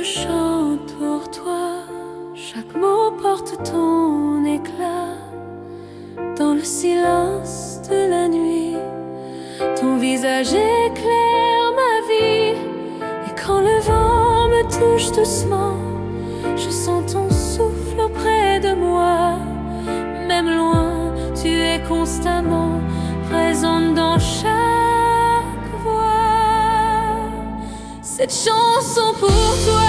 chante pour toi, chaque mot porte ton éclat. Dans le silence de la nuit, ton visage éclaire ma vie. Et quand le vent me touche doucement, je sens ton souffle auprès de moi. Même loin, tu es constamment présente dans chaque voix. Cette chanson pour toi,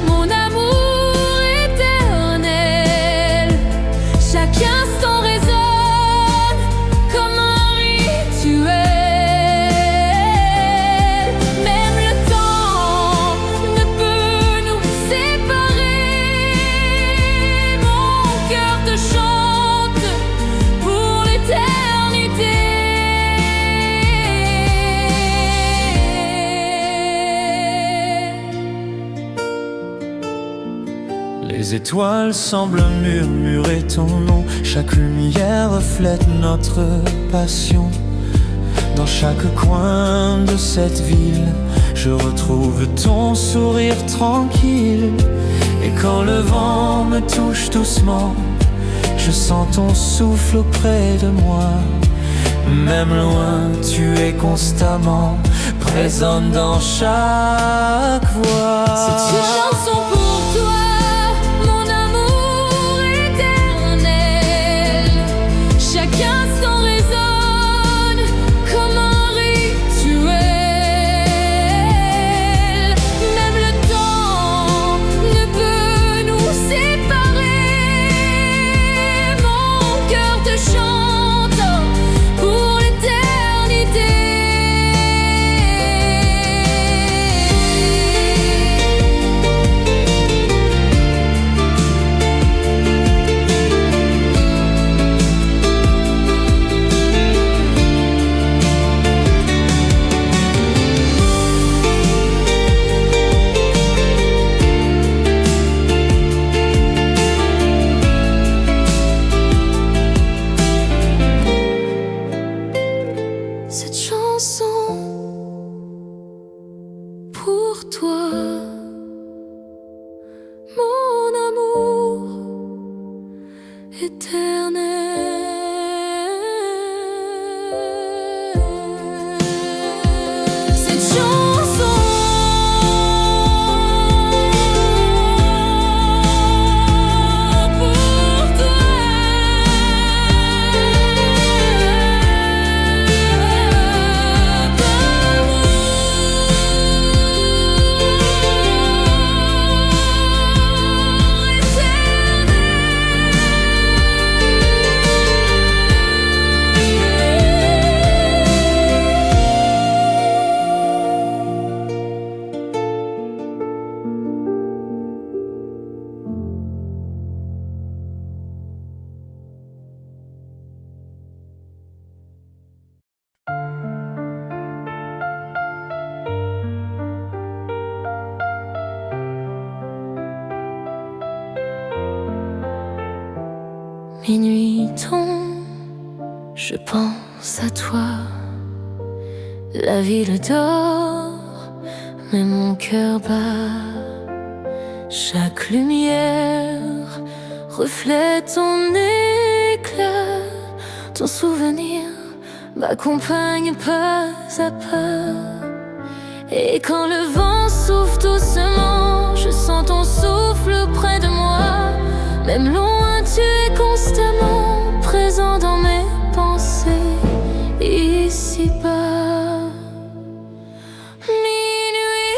mon amour éternel. Chaque instant résonne comme un rituel. Même le temps ne peut nous séparer. Mon cœur te chante pour l'éternité. Les étoiles semblent murmurer ton nom. Chaque lumière reflète notre passion. Dans chaque coin de cette ville, je retrouve ton sourire tranquille. Et quand le vent me touche doucement, je sens ton souffle auprès de moi. Même loin, tu es constamment présente dans chaque voix. C'est une chanson pour toi, mon amour éternel. Chaque instant résonne comme un rituel. Même le temps ne peut nous séparer. Mon cœur te chante pour l'éternité. Cette chanson pour toi, mon amour éternel. Cette chanson pour toi. Minuit tombe, je pense à toi. La ville dort, mais mon cœur bat. Chaque lumière reflète ton éclat. Ton souvenir m'accompagne pas à pas. Et quand le vent souffle doucement, je sens ton souffle près de moi. Même loin, tu es constamment présent dans mes pensées ici-bas. Minuit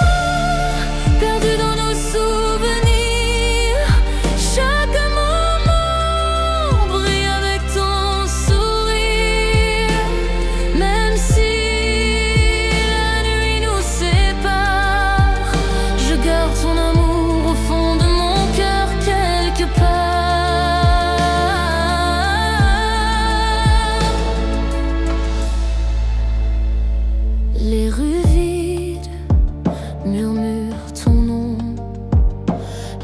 noir, perdu dans nos souvenirs. Chaque moment brille avec ton sourire. Même si la nuit nous sépare, je garde ton amour au fond de mon cœur quelque part. Les rues vides murmurent ton nom.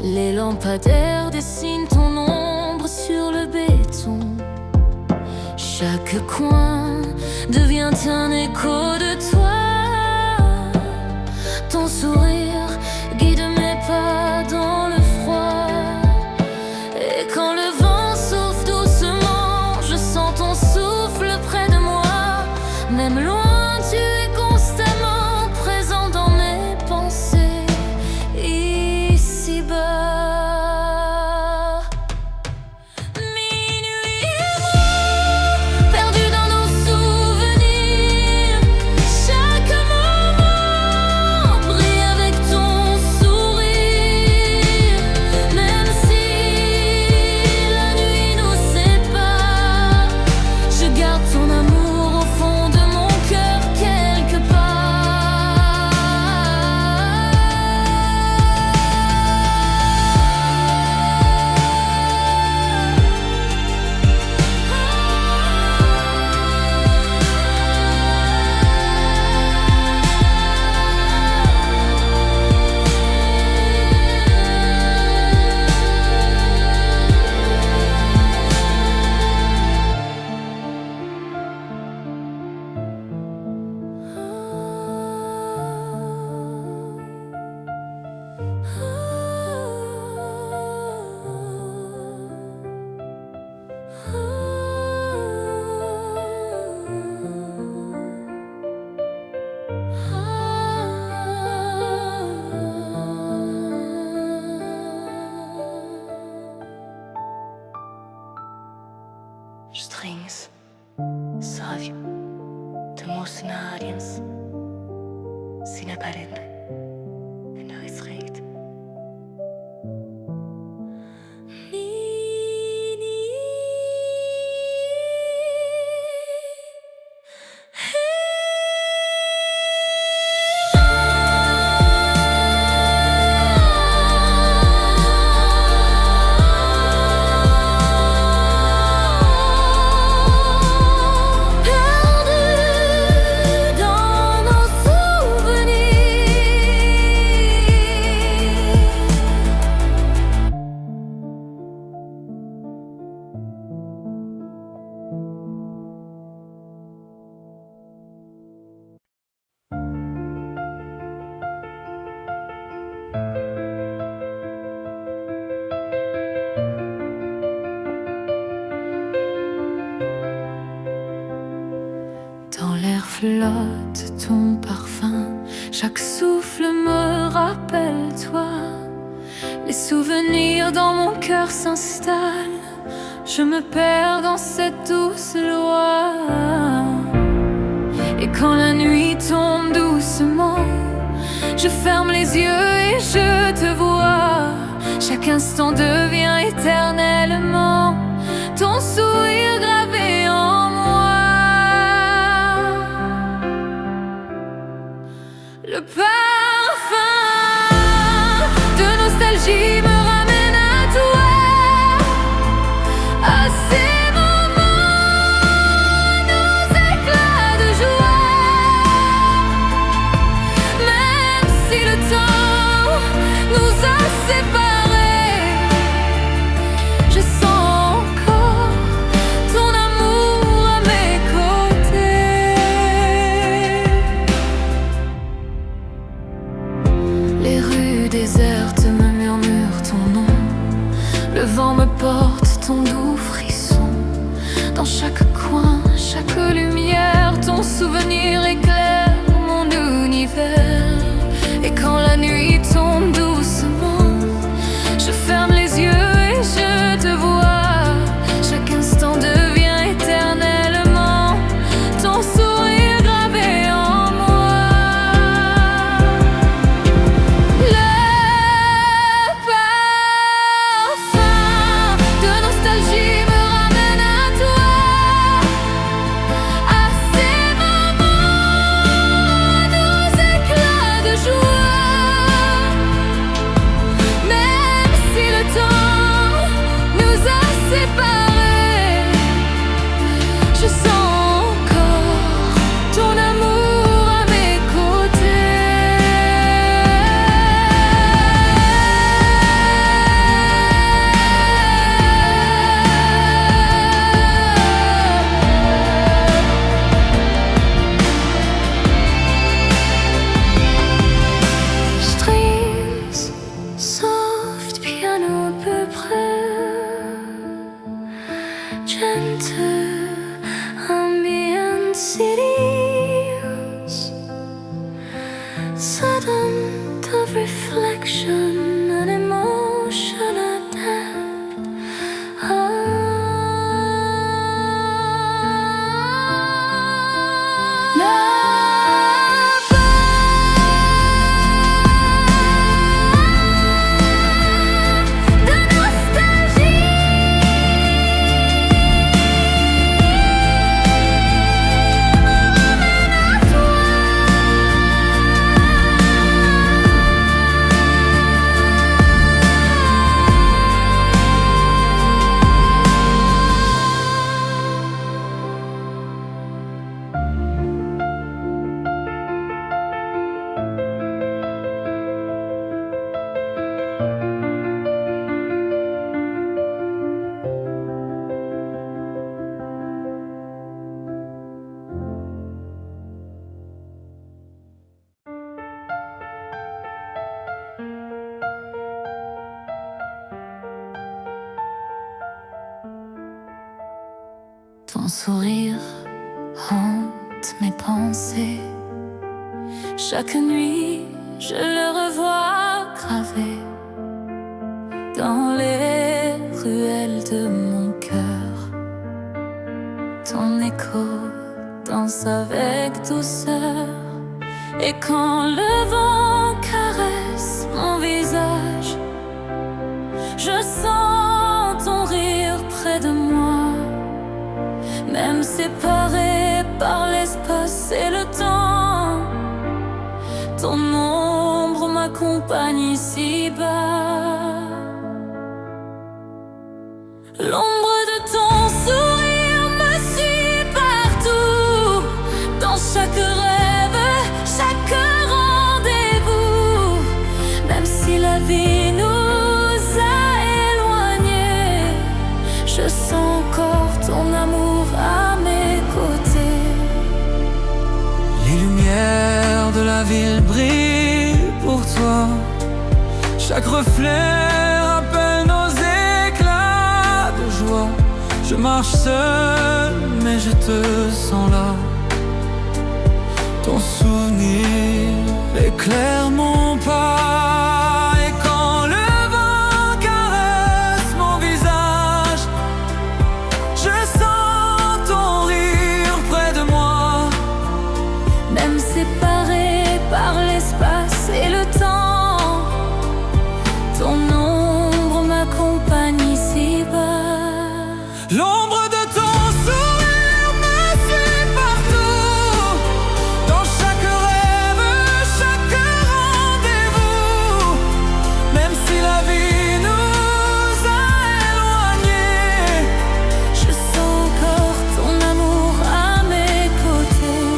Les lampadaires dessinent ton ombre sur le béton. Chaque coin devient un écho de toi. Ton sourire guide Strings, sábio, de moça na Ariens, sina parede, en huis reed. Dans l'air flotte ton parfum, chaque souffle me rappelle toi. Les souvenirs dans mon cœur s'installent, je me perds dans cette douce loi. Et quand la nuit tombe doucement, je ferme les yeux et je te vois. Chaque instant devient éternellement ton sourire gravé en moi. Le parfum de nostalgie me ramène à toi, à ces moments, nos éclats de joie. Même si le temps nous a séparés, je sens encore ton amour à mes côtés. Les rues désertes me murmurent ton nom, le vent me porte ton doux frisson. Dans chaque coin, chaque lumière, ton souvenir éclaire mon univers. Et quand la nuit tombe doucement, je ferme les yeux et je te vois. Chaque instant devient éternellement ton sourire gravé en moi. Le parfum de nostalgie me ramène à toi, à ces moments, nos éclats de joie. Ton sourire hante mes pensées. Chaque nuit, je le revois gravé dans les ruelles de mon cœur. Ton écho danse avec douceur. Et quand le vent caresse mon visage, je sens ton rire près de moi. Même séparés par l'espace et le temps, ton ombre m'accompagne ici-bas. L'ombre de ton sourire me suit partout, dans chaque rêve, chaque rendez-vous. Même si la vie nous a éloignés, je sens encore ton amour à mes côtés. Les lumières de la ville brillent pour toi. Chaque reflet rappelle nos éclats de joie. Je marche seul, mais je te sens là. Ton souvenir éclaire mon pas. Et quand le vent caresse mon visage, je sens ton rire près de moi. Même séparés par l'espace et le temps, ton ombre m'accompagne ici-bas. L'ombre de ton sourire me suit partout, dans chaque rêve, chaque rendez-vous. Même si la vie nous a éloignés, Je sens encore ton amour à mes côtés.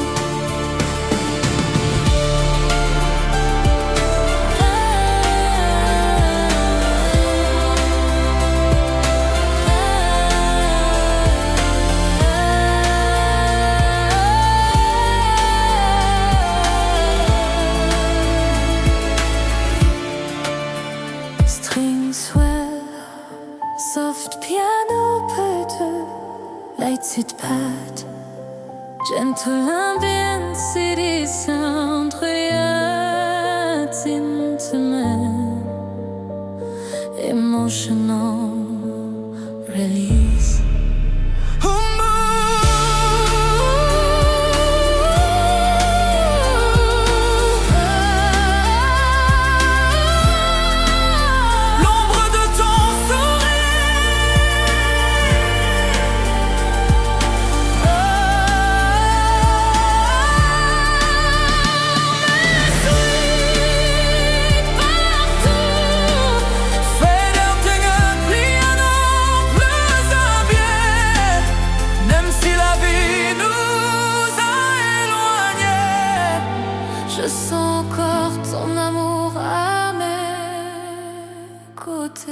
String swell, soft piano peu lighted pad, gentle ambient city sound creates intimate, emotional release. l'ombre de ton Je sens encore ton amour à mes côtés.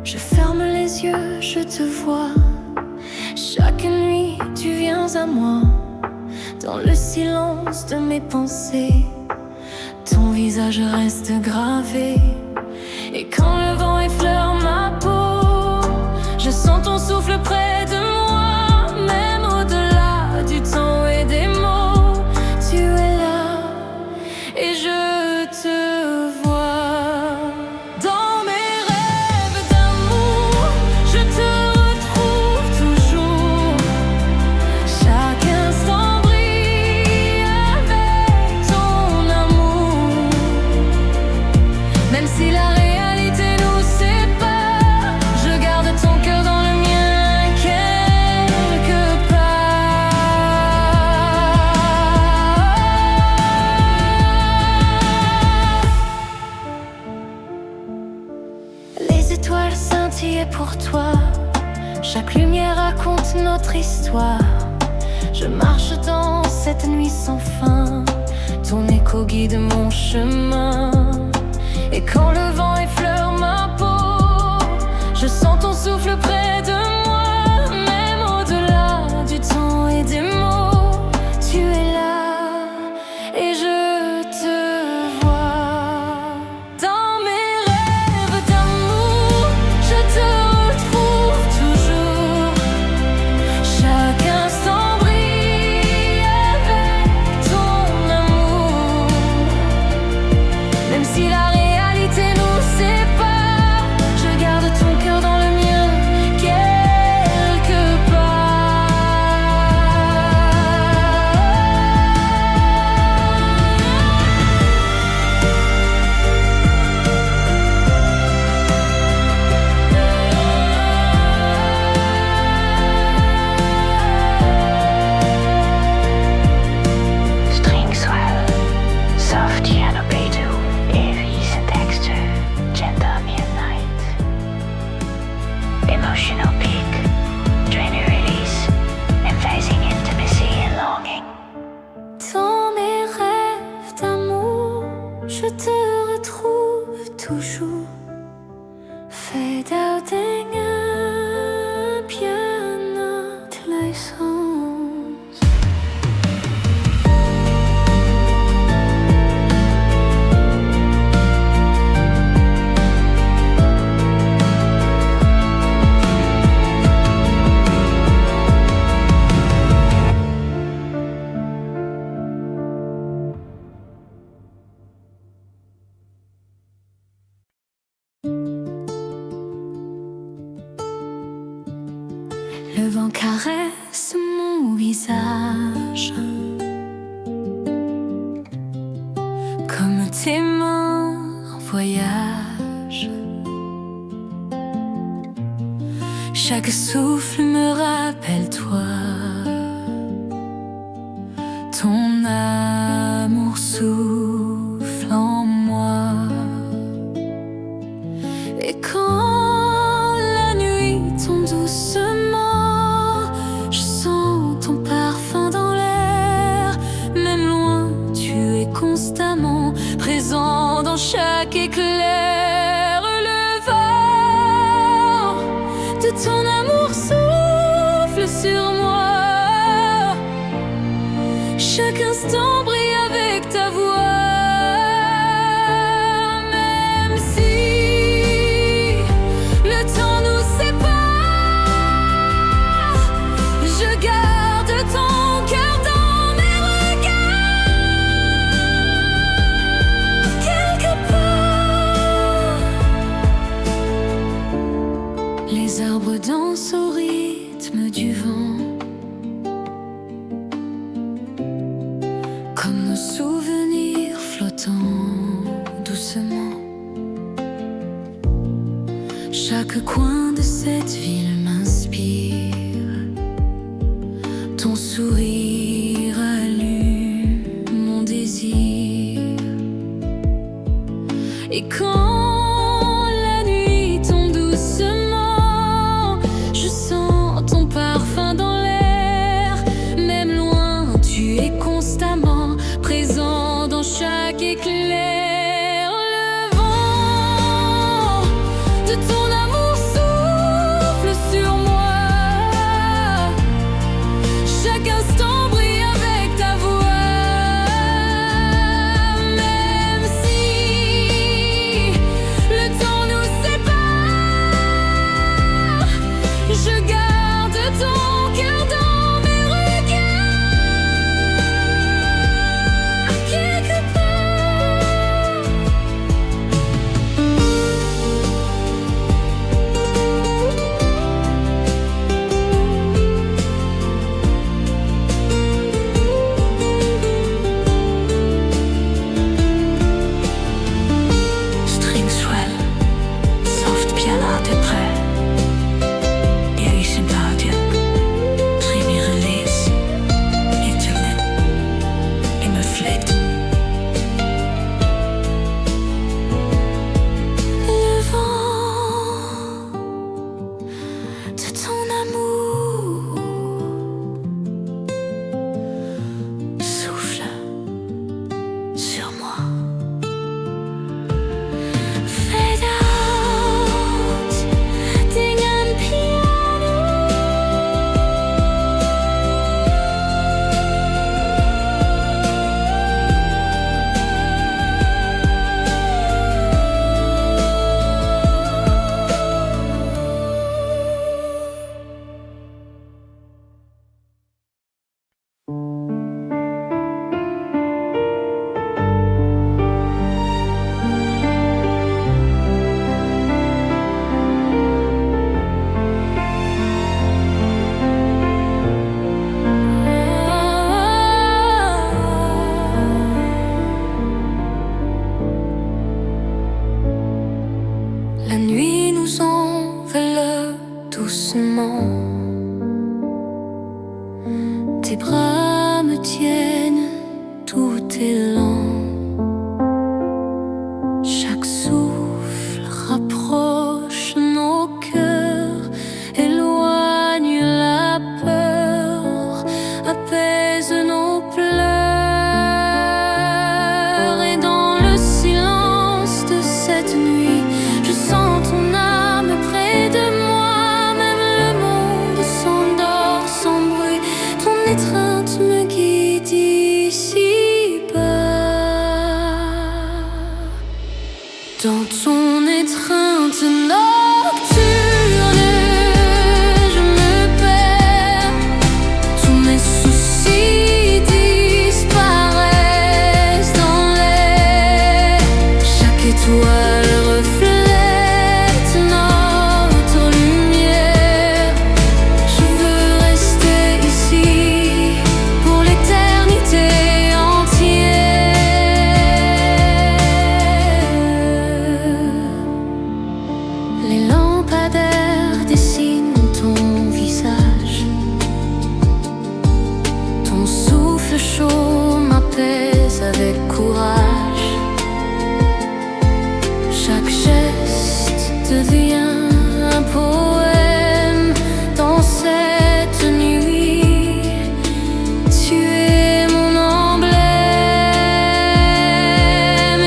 Je ferme les yeux, je te vois. Chaque nuit, tu viens à moi. Dans le silence de mes pensées, ton visage reste gravé. Et quand le vent effleure ma peau, je sens ton souffle près de moi. Même au-delà du temps et des mots, tu es là et je te vois. Dans mes rêves d'amour, je te retrouve toujours. Chaque instant brille avec ton amour. Même si la réalité nous sépare, je garde ton cœur dans le mien quelque part. Les étoiles scintillaient pour toi. Chaque lumière raconte notre histoire. Je marche dans cette nuit sans fin. Ton écho écho guide mon chemin. Et quand le vent effleure ma peau, je sens ton souffle près de moi. Même au-delà du temps et des mots, tu es là et je te vois. Dans mes rêves d'amour, je te retrouve toujours. Chaque instant brille avec ton amour. Même si la réalité nous sépare, je garde ton cœur dans le mien, quelque part. String swell, soft piano beat, ease and texture, gentle midnight. Emotional peak, dreamy release, emphasizing intimacy and longing. Dans mes rêves d'amour, je te retrouve toujours. Fade out en piano license. Le vent caresse mon visage, comme tes mains en voyage. Chaque souffle me rappelle toi, ton amour souffle en moi. Et quand la nuit tombe doucement, je sens ton parfum dans l'air. Même loin, tu es constamment présent dans chaque éclair. Le vent de ton amour souffle sur moi. Chaque instant brille avec ta voix. Même si le temps nous sépare, je garde ton cœur dans mes regards, quelque part. Les arbres dansent au rythme du vent, comme nos souvenirs flottant doucement. Chaque coin de cette ville m'inspire, ton sourire allume mon désir. Et quand la nuit tombe doucement, je sens ton parfum dans l'air. Même loin, tu es constamment présent dans chaque éclair. Le vent de ton amour souffle sur moi. Chaque instant brille avec ta voix. Même si le temps nous sépare, je garde ton cœur dans mes regards, quelque part. tes bras me tiennent, tout est lent. Chaque souffle rapproche nos cœurs, éloigne la peur, apaise nos pleurs. Et dans le silence de cette nuit, je sens ton âme près de moi. Même le monde s'endort sans bruit, ton étreinte me guide ici-bas. Dans ton étreinte nocturne, je me perds. Tous mes soucis disparaissent dans l'air. Chaque étoile reflète notre lumière. Je veux rester ici pour l'éternité entière. Les lampadaires dessinent ton visage. Ton souffle chaud m'apaise avec courage. Chaque geste devient un poème dans cette nuit. Tu es mon emblème.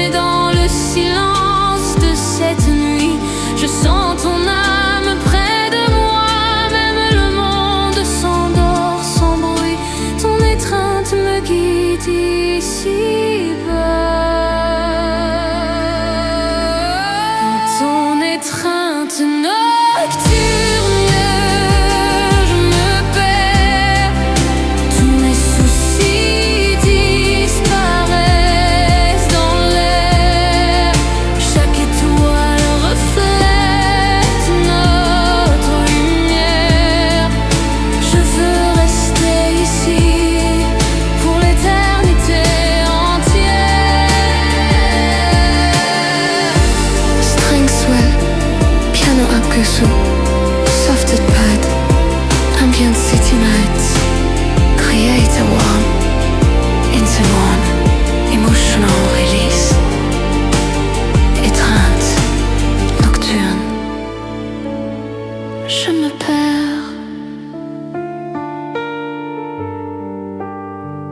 Et dans le silence de cette nuit, je sens ton âme près de moi. Même le monde s'endort sans bruit, ton étreinte me guide ici-bas. Dans ton étreinte nocturne, je me perds. Tous mes soucis disparaissent dans l'air. Chaque étoile reflète notre lumière. Je veux rester ici pour l'éternité entière. String swell, piano up Gusu, softed pad, ambient city nights. Create a warm, into one, emotional release. Étreinte nocturne, je me perds.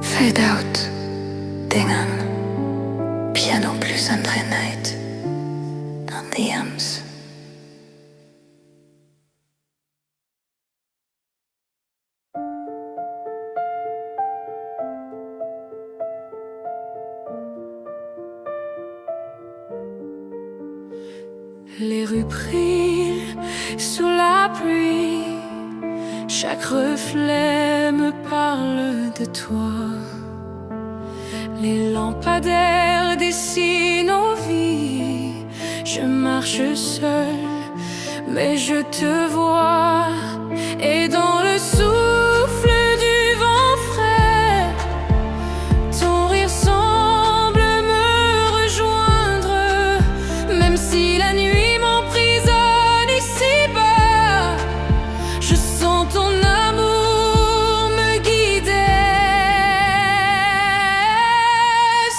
Fade out, dingen, piano plus Andre Night, on the amps. Les rues brillent sous la pluie. Chaque reflet me parle de toi. Les lampadaires dessinent nos vies. Je marche seule, mais je te vois. Et dans le souffle du vent frais, ton rire semble me rejoindre. Même si la nuit m'emprisonne ici-bas, je sens ton amour me guider.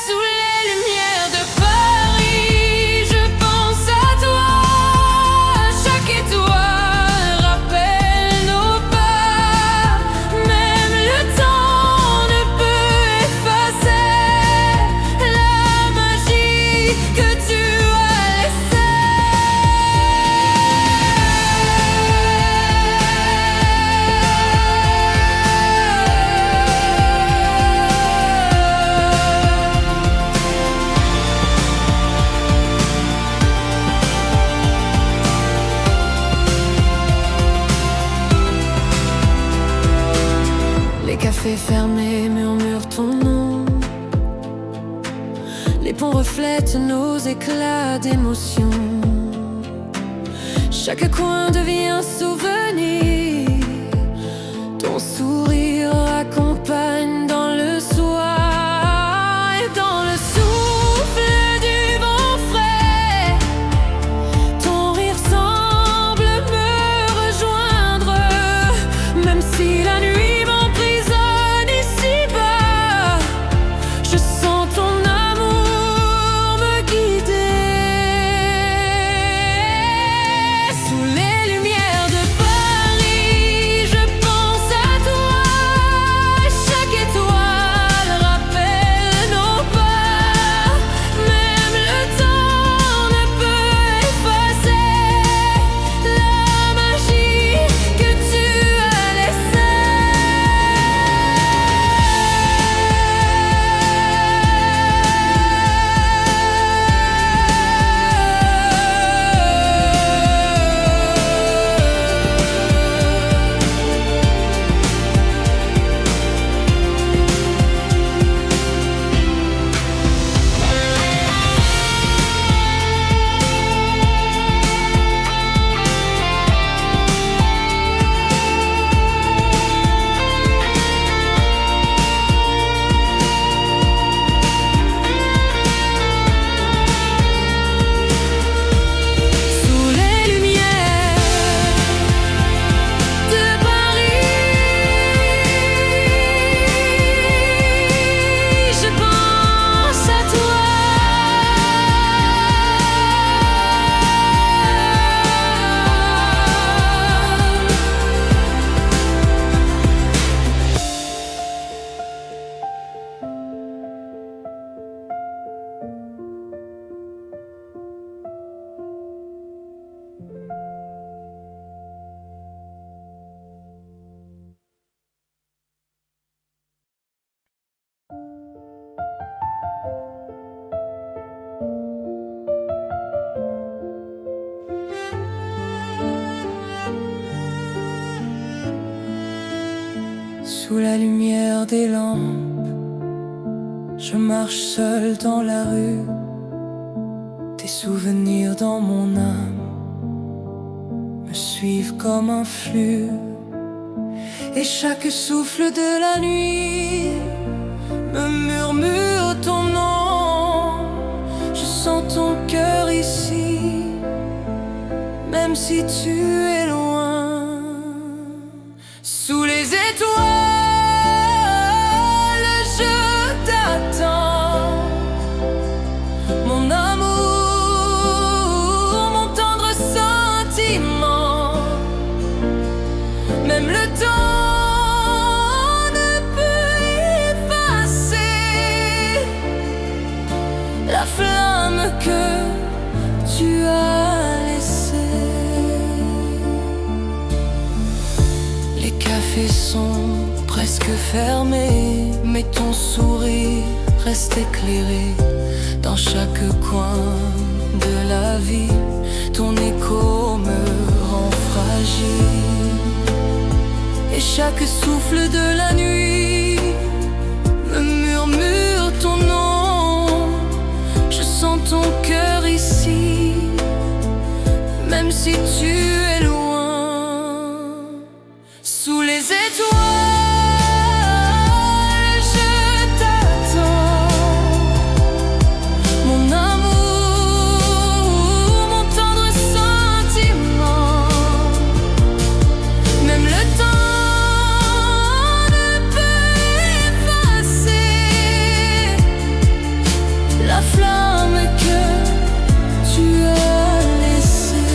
Sous les lumières de Paris, je pense à toi. Chaque étoile rappelle nos pas. Même le temps ne peut effacer la magie que tu as Les cafés fermés murmurent ton nom. Les ponts reflètent nos éclats d'émotion. Chaque coin devient un souvenir. Ton sourire accompagne dans le soir. Et dans le souffle du vent frais, ton rire semble me rejoindre. Même si la nuit m'emprisonne Sous la lumière des lampes, je marche seul dans la rue. Tes souvenirs dans mon âme me suivent comme un flux. Et chaque souffle de la nuit me murmure ton nom. Je sens ton cœur ici, même si tu es loin. Sous les étoiles, je t'attends, mon amour, mon tendre sentiment. Même le temps ne peut effacer la flamme que tu as laissée. Les cafés sont presque fermés, mais ton sourire reste éclairé. Dans chaque coin de la vie, ton écho me rend fragile. Et chaque souffle de la nuit me murmure ton nom. Je sens ton cœur ici, même si tu es loin. Sous les étoiles, je t'attends, mon amour, mon tendre sentiment. Même le temps ne peut effacer la flamme que tu as laissée.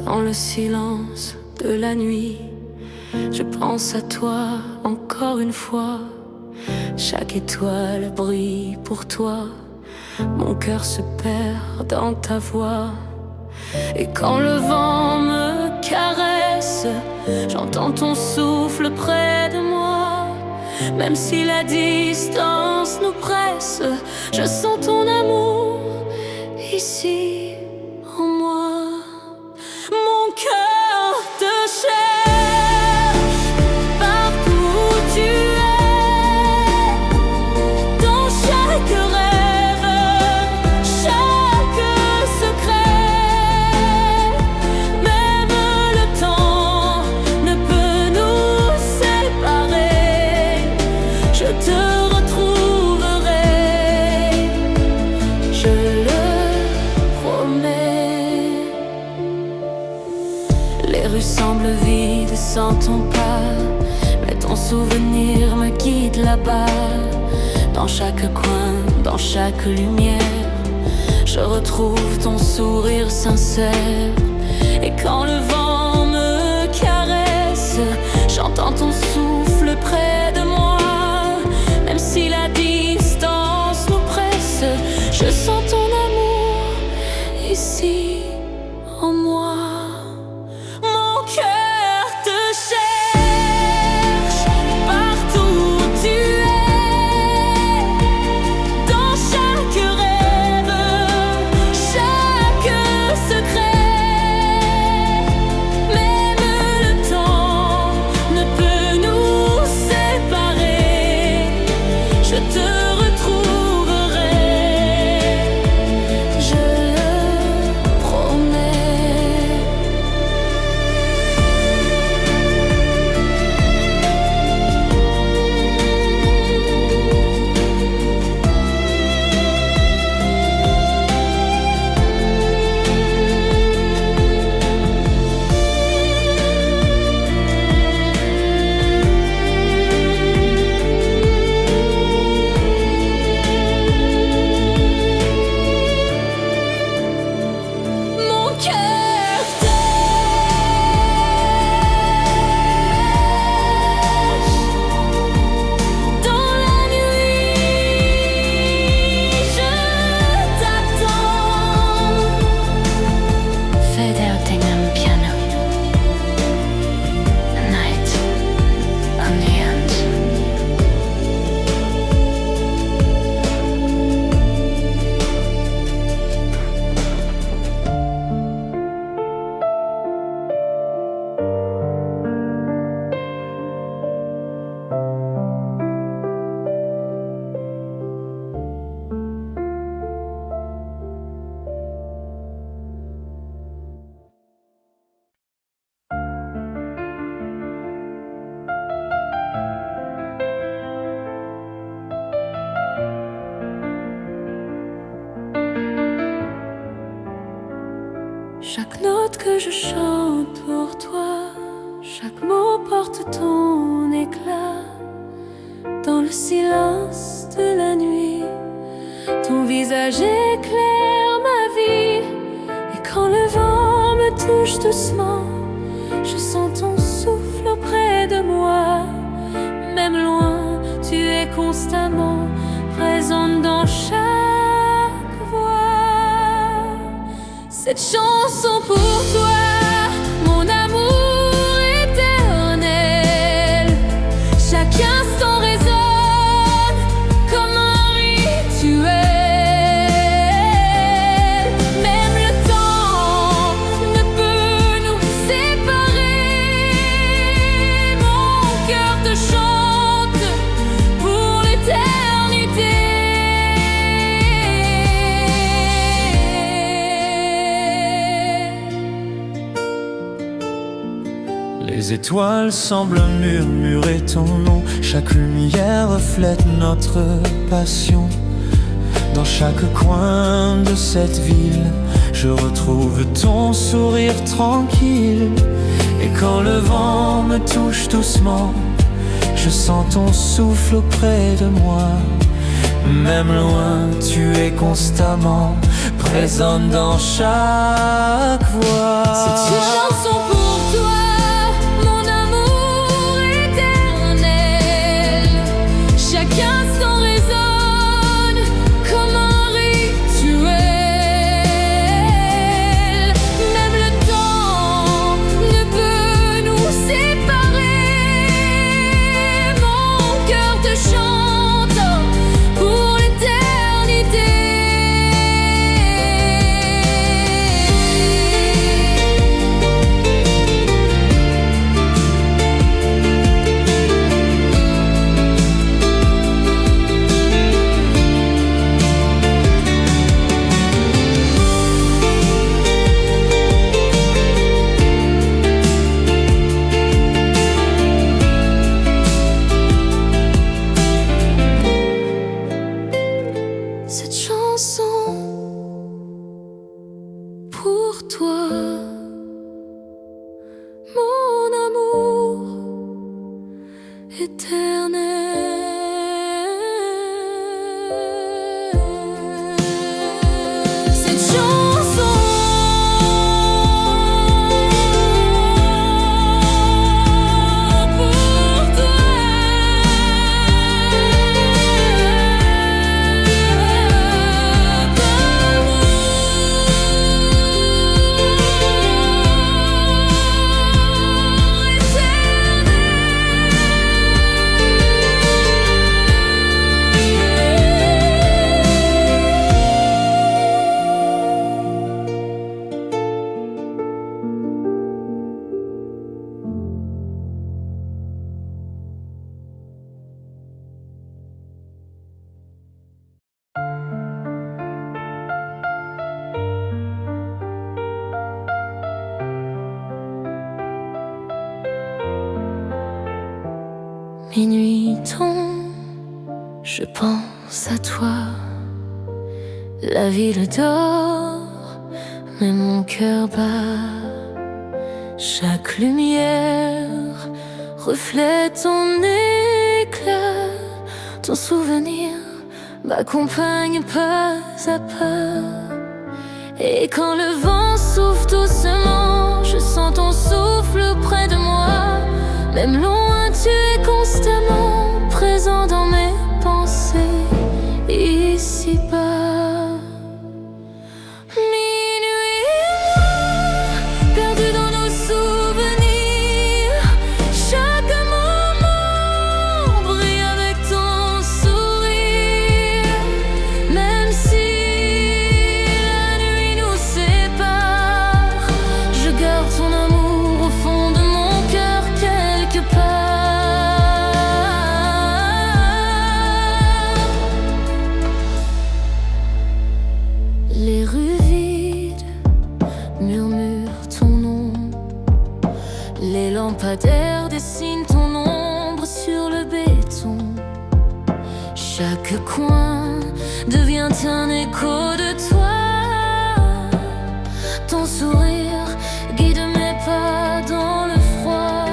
Dans le silence de la nuit, je pense à toi encore une fois. Chaque étoile brille pour toi, mon cœur se perd dans ta voix. Et quand le vent me caresse, j'entends ton souffle près de moi. Même si la distance nous presse, je sens ton amour ici en moi. Mon cœur te cherche partout où tu es, dans chaque rêve, chaque secret. Même le temps ne peut nous séparer. Je te retrouverai, je le promets. Les rues semblent vides sans ton pas, mais ton souvenir me guide là-bas. Dans chaque coin, dans chaque lumière, je retrouve ton sourire sincère. Et quand le vent me caresse, j'entends ton souffle près de moi. Même si la distance nous presse, je sens ton amour ici en moi. Mon cœur te cherche partout où tu es, dans chaque rêve, chaque secret. Même le temps ne peut nous séparer. Je te retrouverai, je le promets. Mon cœur t'aime. Dans la nuit, je t'attends. Fade outing and piano. A night on the end. Chaque note que je chante pour toi, chaque mot porte ton éclat. Dans le silence de la nuit, ton visage éclaire ma vie. Et quand le vent me touche doucement, je sens ton souffle auprès de moi. Même loin, tu es constamment présente dans chaque voix. Cette chanson pour toi, mon amour éternel. Chaque instant résonne comme un rituel. Même le temps ne peut nous séparer. Mon cœur te chante pour l'éternité. Les étoiles semblent murmurer ton nom. Chaque lumière reflète notre passion. Dans chaque coin de cette ville, je retrouve ton sourire tranquille. Et quand le vent me touche doucement, je sens ton souffle auprès de moi. Même loin, tu es constamment présente dans chaque voix. C'est une chanson pour toi, mon amour éternel. Chaque instant résonne comme un rituel. Même le temps ne peut nous séparer. Mon cœur te chante pour l'éternité. Cette chanson pour toi, mon amour éternel. Minuit tombe, je pense à toi. La ville dort, mais mon cœur bat. Chaque lumière reflète ton éclat. Ton souvenir m'accompagne pas à pas. Et quand le vent souffle doucement, je sens ton souffle près de moi. Même loin, tu es constamment présent dans mes pensées. Ici-bas, minuit et moi, perdus dans nos souvenirs. Chaque moment brille avec ton sourire. Même si la nuit nous sépare, je garde ton amour au fond de mon cœur quelque part. Les rues vides murmurent ton nom. Les lampadaires dessinent ton ombre sur le béton. Chaque coin devient un écho de toi. Ton sourire guide mes pas dans le froid.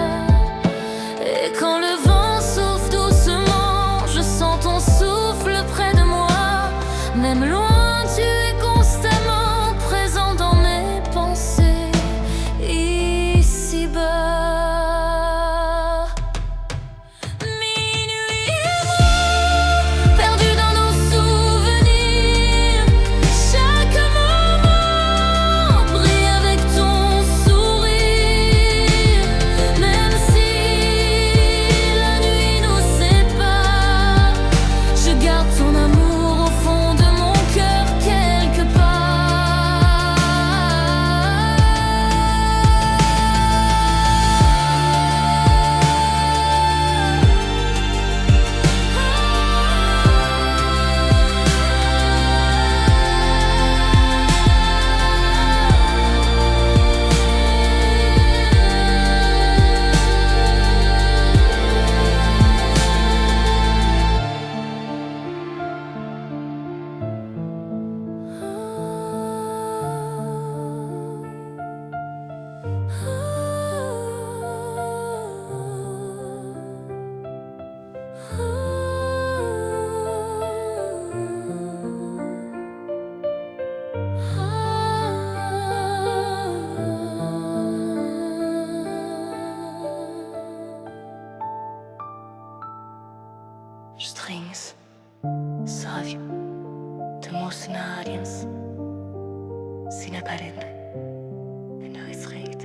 Et quand le vent souffle doucement, je sens ton souffle près de moi. Même loin, tu es constamment présent dans mes pensées. Ici-bas, minuit et moi, perdus dans nos souvenirs. Chaque moment brille avec ton sourire. Même si la nuit nous sépare, je garde ton amour au fond de mon cœur quelque part. Strings, sábio, de mercenários, sina parede, en huis reed.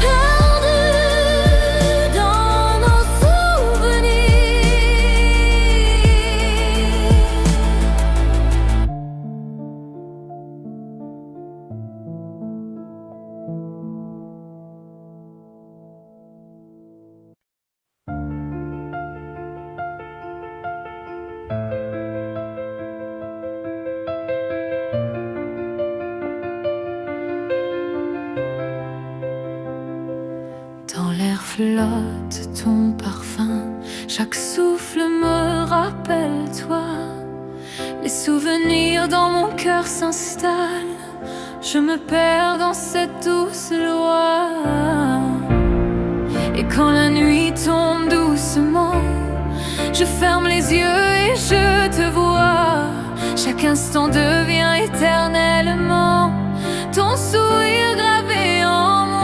Perdu dans nos souvenirs. Dans l'air flotte ton parfum, chaque souffle me rappelle toi. Les souvenirs dans mon cœur s'installent, je me perds dans cette douce loi. Et quand la nuit tombe doucement, je ferme les yeux et je te vois. Chaque instant devient éternellement ton sourire gravé en moi.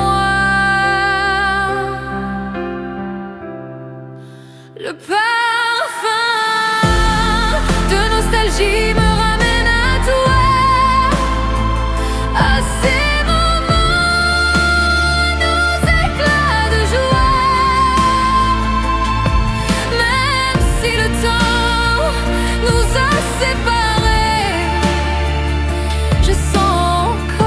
Le parfum de nostalgie me ramène à toi, à ces moments, nos éclats de joie. Même si le temps nous a séparés, je sens encore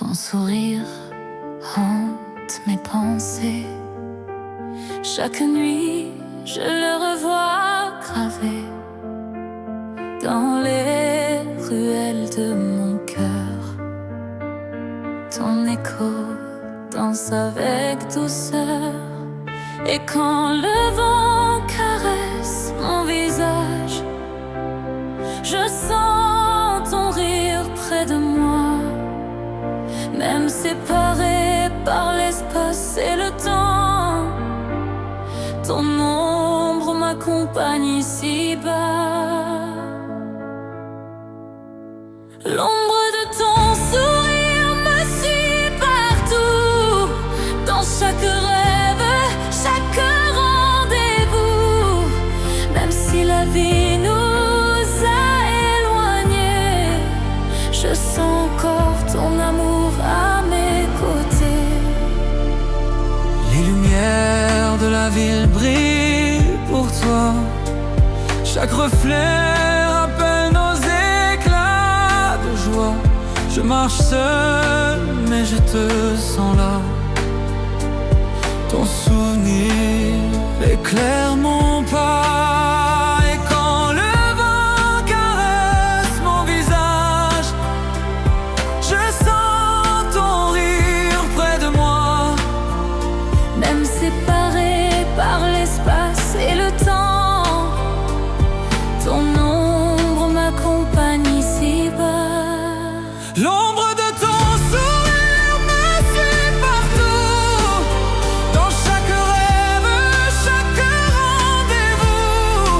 Ton sourire hante mes pensées. Chaque nuit, je le revois gravé dans les ruelles de mon cœur. Ton écho danse avec douceur. Et quand le vent caresse mon visage, je sens ton rire près de moi. Même séparés par l'espace et le temps, ton ombre m'accompagne ici-bas. L'ombre de ton sourire me suit partout, dans chaque rêve, chaque rendez-vous. Même si la vie nous a éloignés, je sens encore ton amour à mes côtés. Les lumières de la ville brillent pour toi. Chaque reflet rappelle nos éclats de joie. Je marche seul, mais je te sens là. Ton souvenir éclaire mon pas. Et quand le vent caresse mon visage, je sens ton rire près de moi. Même séparés par l'espace et le temps, ton ombre m'accompagne ici-bas. L'ombre de ton sourire me suit partout, dans chaque rêve, chaque rendez-vous.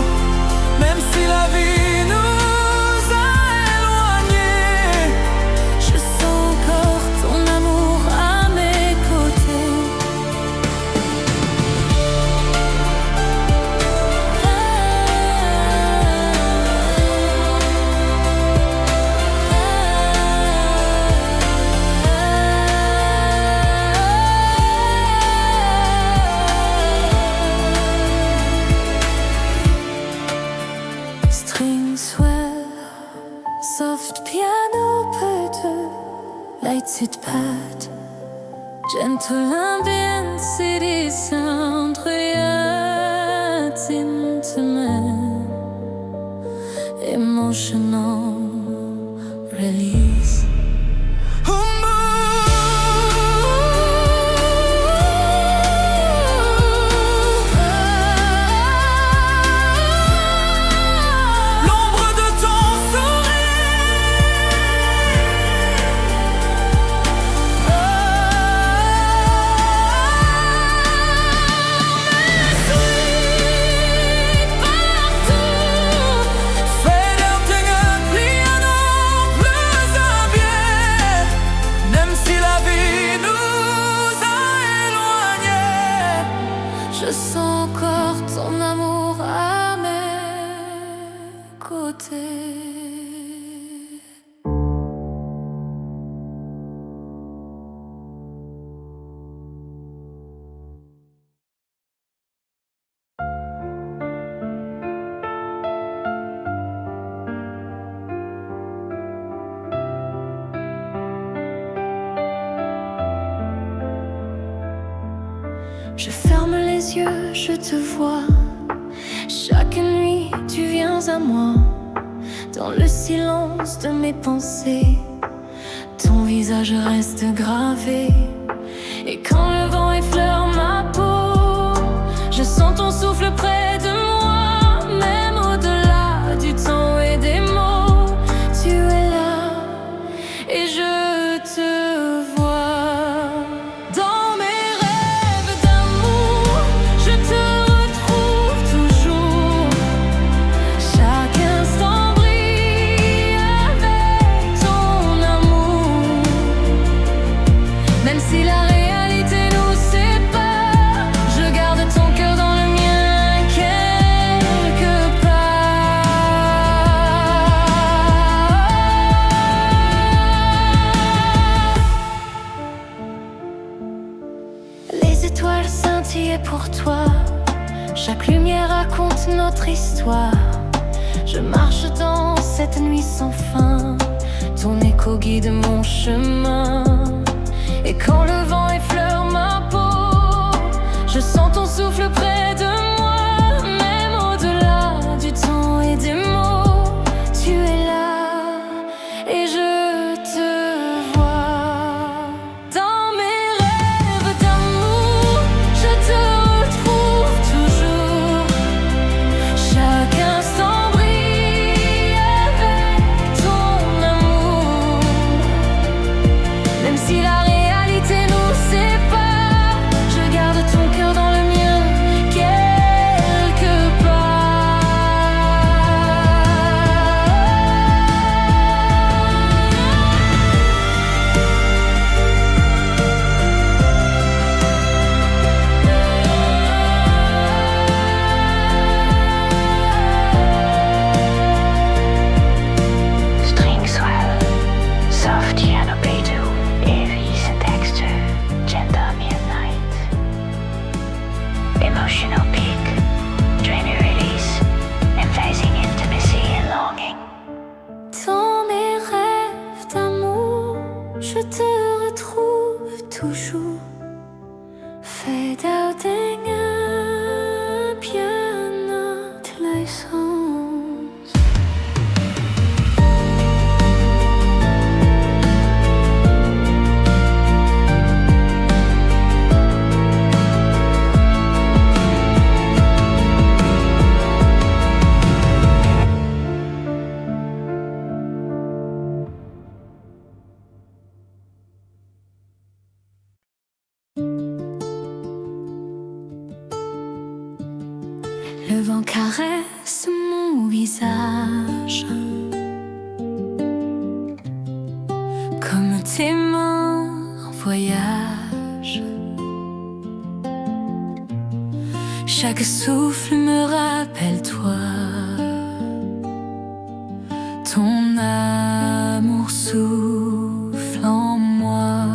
Même si la vie nous a éloignés, Je sens encore ton amour à mes côtés. String swell, soft piano peut lighted pad, gentle ambient city sound, creates intimate, emotional release. l'ombre de ton Je sens encore ton amour à mes côtés. Je ferme les yeux, je te vois. Chaque nuit, tu viens à moi. Dans le silence de mes pensées, ton visage reste gravé. Et quand le vent effleure ma peau, je sens ton souffle près de moi. Même au-delà du temps et des mots, tu es là et je te vois. Dans mes rêves d'amour, je te retrouve toujours. Chaque instant brille avec ton amour. Même si la réalité nous sépare, je garde ton cœur dans le mien quelque part. Les étoiles scintillaient pour toi. Chaque lumière raconte notre histoire. Je marche dans cette nuit sans fin. Ton écho guide mon chemin. Et quand le vent effleure ma peau, je sens ton souffle près de moi. Même au-delà du temps et des mots, tu es là et je te vois. Dans mes rêves d'amour, je te retrouve toujours. Chaque instant brille avec ton amour. Même si la réalité nous sépare, je garde ton cœur dans le mien, quelque part. Stringswell, soft piano Beethoven, Aries and Dexter, gentle midnight. Emotional peak, dreamy release, emphasizing intimacy and longing. Dans mes rêves d'amour, je te retrouve toujours. Fade out en piano license. Le vent caresse mon visage, comme tes mains en voyage. Chaque souffle me rappelle toi, ton amour souffle en moi.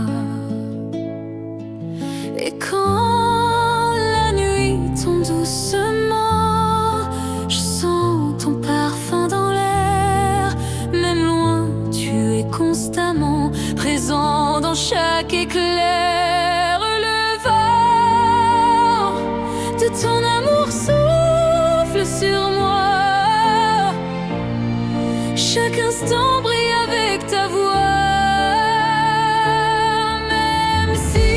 Et quand la nuit tombe doucement, je sens ton parfum dans l'air. Même loin, tu es constamment présent dans chaque éclair. Le vent de ton amour souffle sur moi. Chaque instant brille avec ta voix. Même si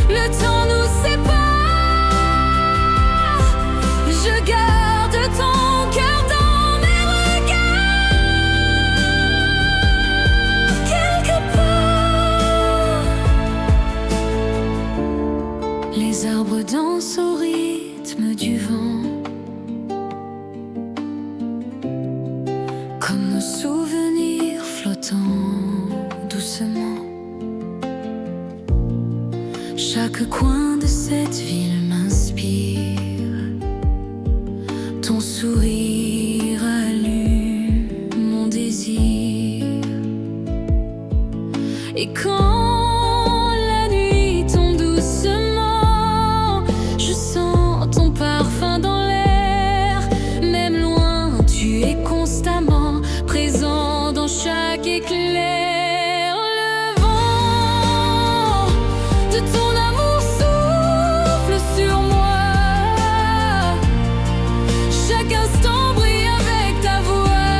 le temps nous sépare, je garde ton cœur dans mes regards, quelque part. Les arbres dansent au rythme du vent, comme nos souvenirs flottant doucement. Chaque coin de cette ville m'inspire. Ton sourire allume mon désir. Et quand la nuit tombe doucement, je sens ton parfum dans l'air. Même loin, tu es constamment présent dans chaque éclair. Le vent de ton amour souffle sur moi. Chaque instant brille avec ta voix.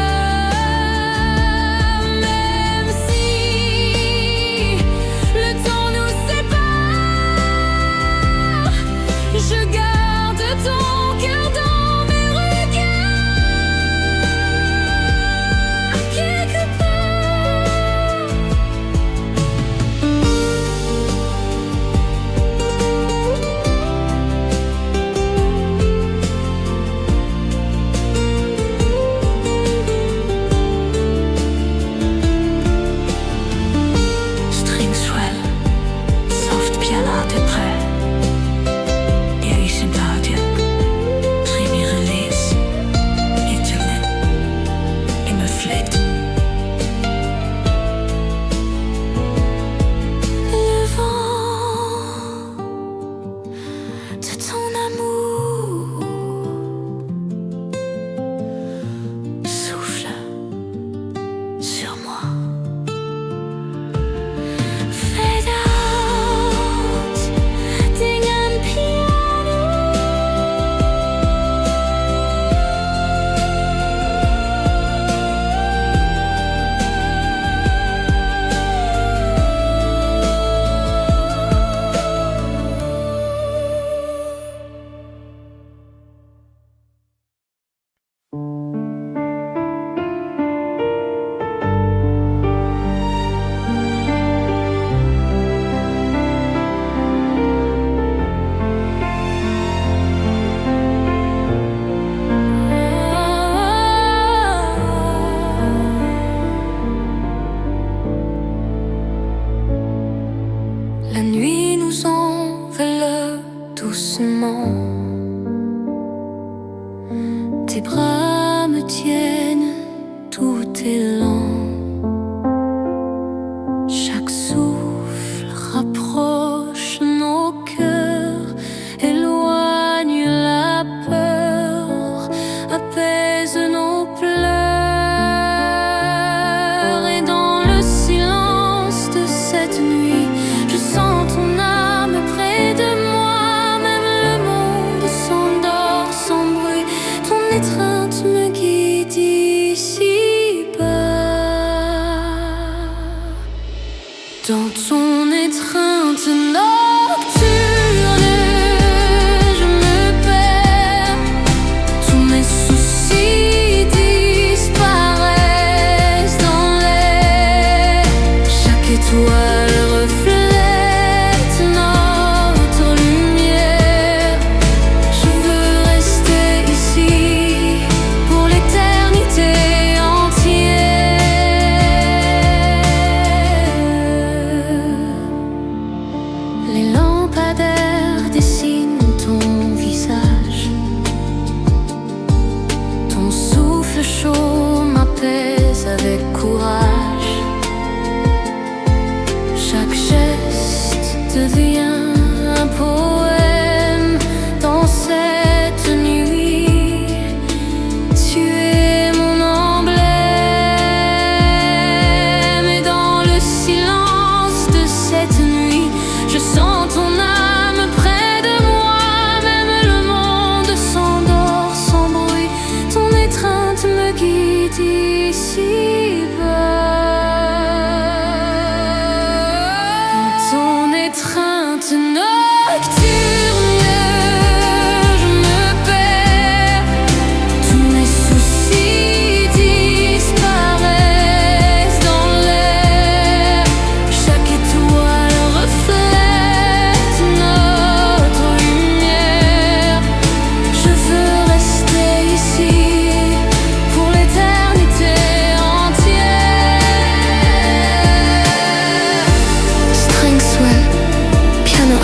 Même si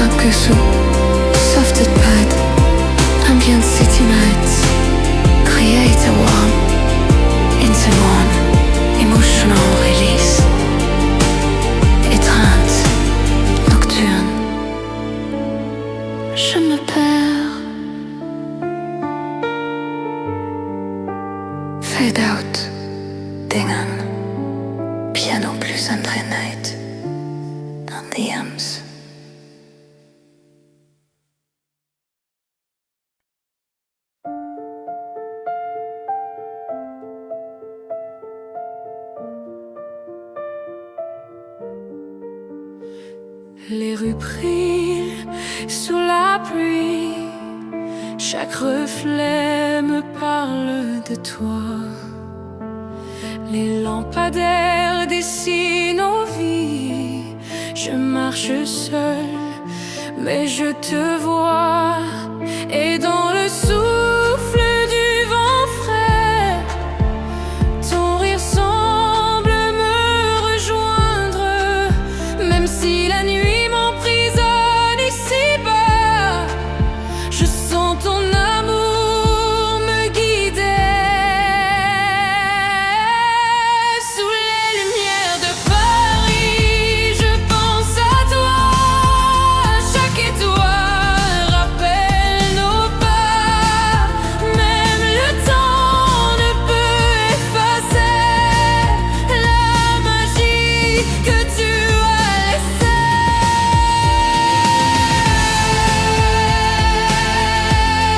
Akusu, softed pad, ambient city nights, create a warm, into one, emotional release, étreinte, nocturne. Je me perds. Fade out, dingen, piano plus entraînheid dan DM's. Les rues brillent sous la pluie, chaque reflet me parle de toi. Les lampadaires dessinent nos vies. Je marche seule, mais je te vois. Et dans le sourire